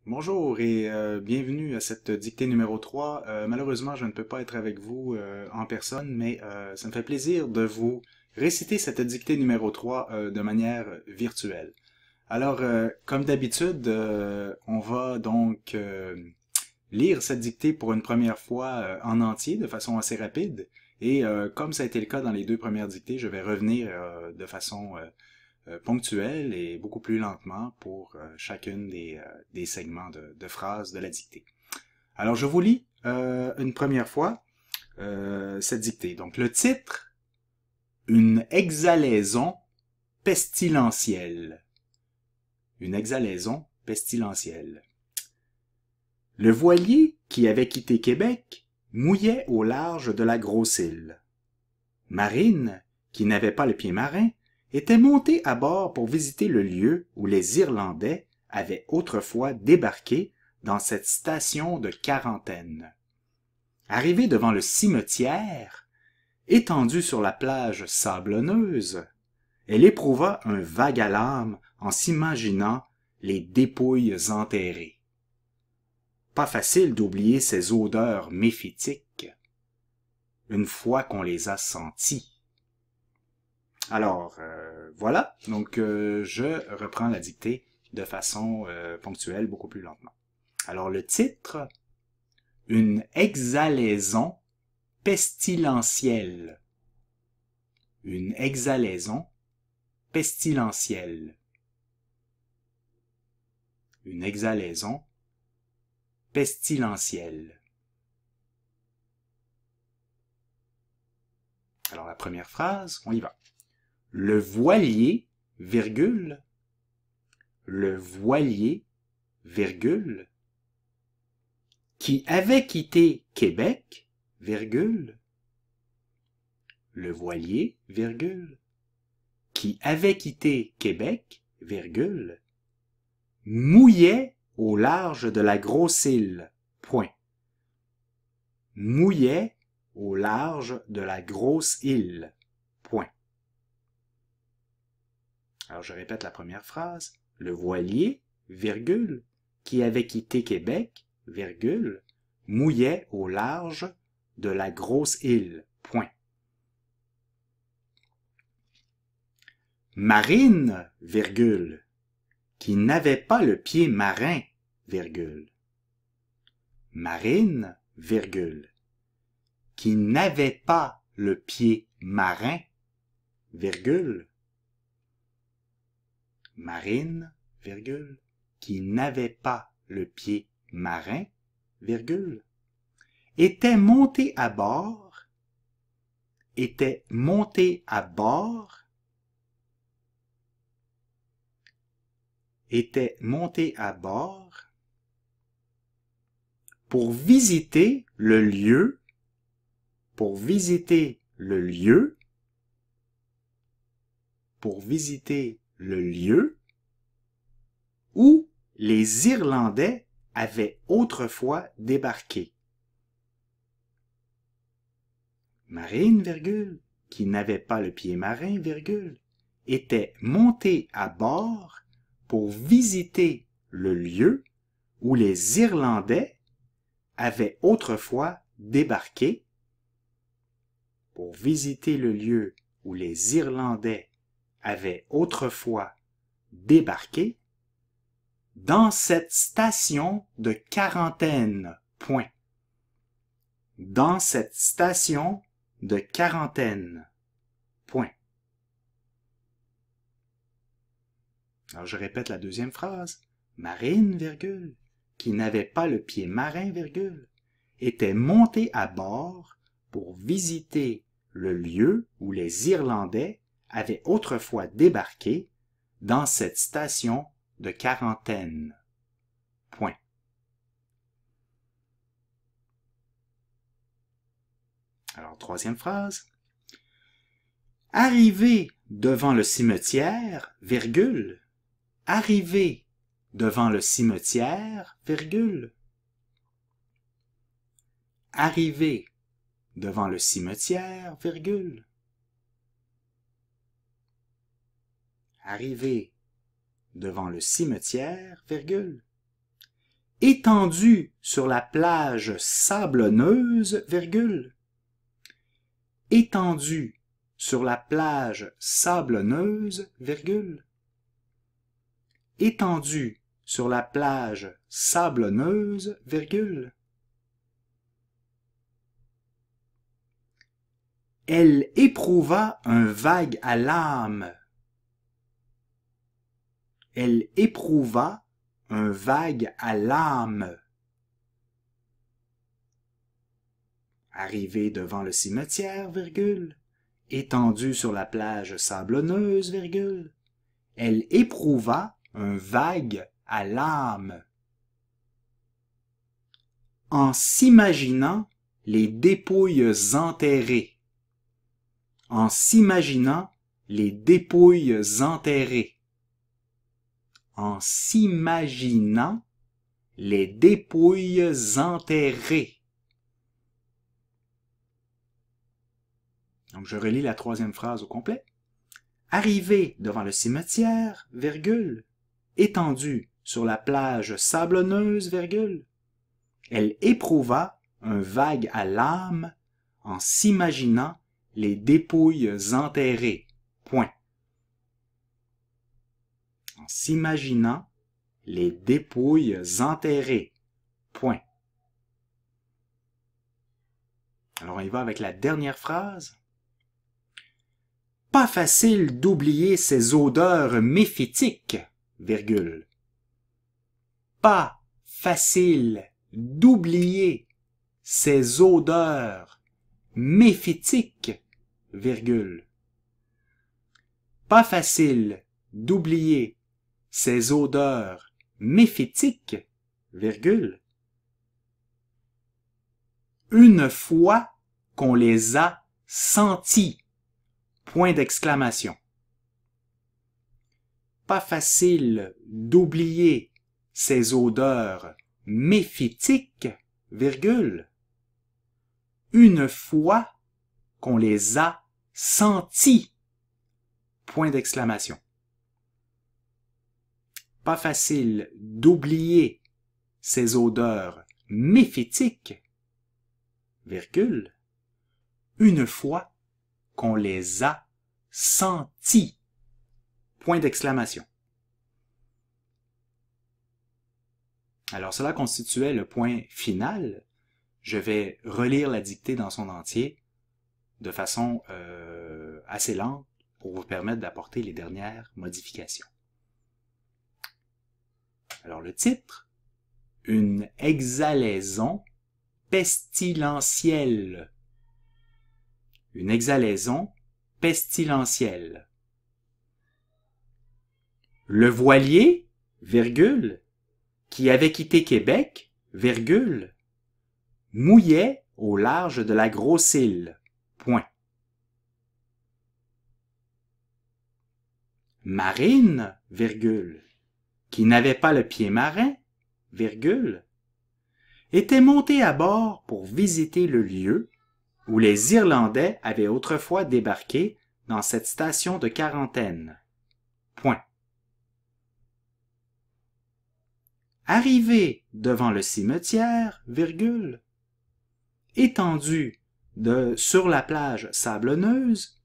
Bonjour et bienvenue à cette dictée numéro 3. Malheureusement, je ne peux pas être avec vous en personne, mais ça me fait plaisir de vous réciter cette dictée numéro 3 de manière virtuelle. Alors, comme d'habitude, on va donc lire cette dictée pour une première fois en entier, de façon assez rapide. Et comme ça a été le cas dans les deux premières dictées, je vais revenir de façon ponctuelle et beaucoup plus lentement pour chacune des segments de phrases de la dictée. Alors, je vous lis une première fois cette dictée. Donc, le titre, une exhalaison pestilentielle. Une exhalaison pestilentielle. Le voilier qui avait quitté Québec mouillait au large de la Grosse-Île. Marine, qui n'avait pas le pied marin, était montée à bord pour visiter le lieu où les Irlandais avaient autrefois débarqué dans cette station de quarantaine. Arrivée devant le cimetière, étendue sur la plage sablonneuse, elle éprouva un vague à l'âme en s'imaginant les dépouilles enterrées. Pas facile d'oublier ces odeurs méphitiques, une fois qu'on les a senties. Alors, voilà. Donc, je reprends la dictée de façon ponctuelle, beaucoup plus lentement. Alors, le titre, une exhalaison pestilentielle. Une exhalaison pestilentielle. Une exhalaison pestilentielle. Alors, la première phrase, on y va. Le voilier, virgule, le voilier, virgule, qui avait quitté Québec, virgule, le voilier, virgule, qui avait quitté Québec, virgule, mouillait au large de la Grosse-Île, point. Mouillait au large de la Grosse-Île, point. Alors je répète la première phrase. Le voilier, virgule, qui avait quitté Québec, virgule, mouillait au large de la Grosse-Île, point. Marine, virgule, qui n'avait pas le pied marin, virgule. Marine, virgule, qui n'avait pas le pied marin, virgule. Marine, virgule, qui n'avait pas le pied marin, virgule, était montée à bord, était montée à bord, était montée à bord pour visiter le lieu, pour visiter le lieu, pour visiter le lieu où les Irlandais avaient autrefois débarqué. Marine, virgule, qui n'avait pas le pied marin, virgule, était montée à bord pour visiter le lieu où les Irlandais avaient autrefois débarqué, pour visiter le lieu où les Irlandais avaient autrefois débarqué, dans cette station de quarantaine, point. Dans cette station de quarantaine, point. Alors je répète la deuxième phrase. Marine, virgule, qui n'avait pas le pied marin, virgule, était montée à bord pour visiter le lieu où les Irlandais avaient autrefois débarqué dans cette station de quarantaine. Point. Alors, troisième phrase. Arrivé devant le cimetière, virgule, arrivé devant le cimetière, virgule, arrivé devant le cimetière, virgule, arrivé devant le cimetière, virgule, étendu sur la plage sablonneuse, virgule. Étendu sur la plage sablonneuse, virgule. Étendu sur la plage sablonneuse, virgule. Elle éprouva un vague à l'âme. Elle éprouva un vague à l'âme. Arrivée devant le cimetière, virgule, étendue sur la plage sablonneuse, virgule, elle éprouva un vague à l'âme. En s'imaginant les dépouilles enterrées. En s'imaginant les dépouilles enterrées. En s'imaginant les dépouilles enterrées. Donc, je relis la troisième phrase au complet. Arrivée devant le cimetière, virgule, étendue sur la plage sablonneuse, virgule, elle éprouva un vague à l'âme en s'imaginant les dépouilles enterrées. Point. En s'imaginant les dépouilles enterrées. Point. Alors, on y va avec la dernière phrase. Pas facile d'oublier ces odeurs méphitiques, virgule. Pas facile d'oublier ces odeurs méphitiques, virgule. Pas facile d'oublier ces odeurs méphitiques, virgule. Une fois qu'on les a senties. Point d'exclamation. Pas facile d'oublier ces odeurs méphitiques, virgule, une fois qu'on les a senties. Point d'exclamation. Pas facile d'oublier ces odeurs méphitiques, virgule, une fois qu'on les a sentis. Point d'exclamation. Alors, cela constituait le point final. Je vais relire la dictée dans son entier de façon assez lente pour vous permettre d'apporter les dernières modifications. Alors, le titre, une exhalaison pestilentielle. Une exhalaison pestilentielle. Le voilier, virgule, qui avait quitté Québec, virgule, mouillait au large de la grosse île. Point. Marine, virgule, qui n'avait pas le pied marin, virgule, était montée à bord pour visiter le lieu où les Irlandais avaient autrefois débarqué dans cette station de quarantaine. Point. Arrivé devant le cimetière, virgule, étendu sur la plage sablonneuse,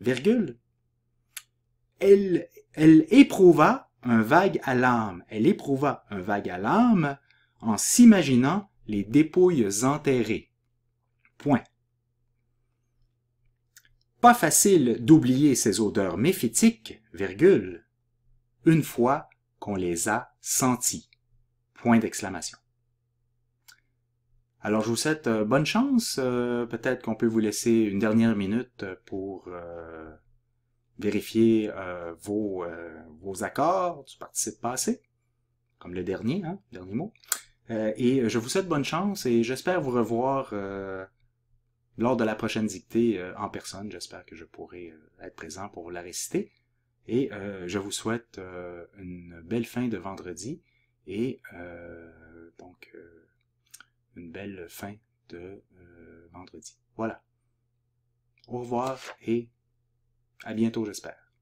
virgule, elle éprouva un vague à l'âme. Elle éprouva un vague à l'âme en s'imaginant les dépouilles enterrées. Point. Pas facile d'oublier ces odeurs méphitiques, virgule, une fois qu'on les a senties. Point d'exclamation. Alors, je vous souhaite bonne chance. Peut-être qu'on peut vous laisser une dernière minute pour vérifier vos accords du participe passé, comme le dernier, hein, dernier mot. Et je vous souhaite bonne chance et j'espère vous revoir lors de la prochaine dictée en personne. J'espère que je pourrai être présent pour la réciter. Et je vous souhaite une belle fin de vendredi et donc une belle fin de vendredi. Voilà. Au revoir et à bientôt, j'espère.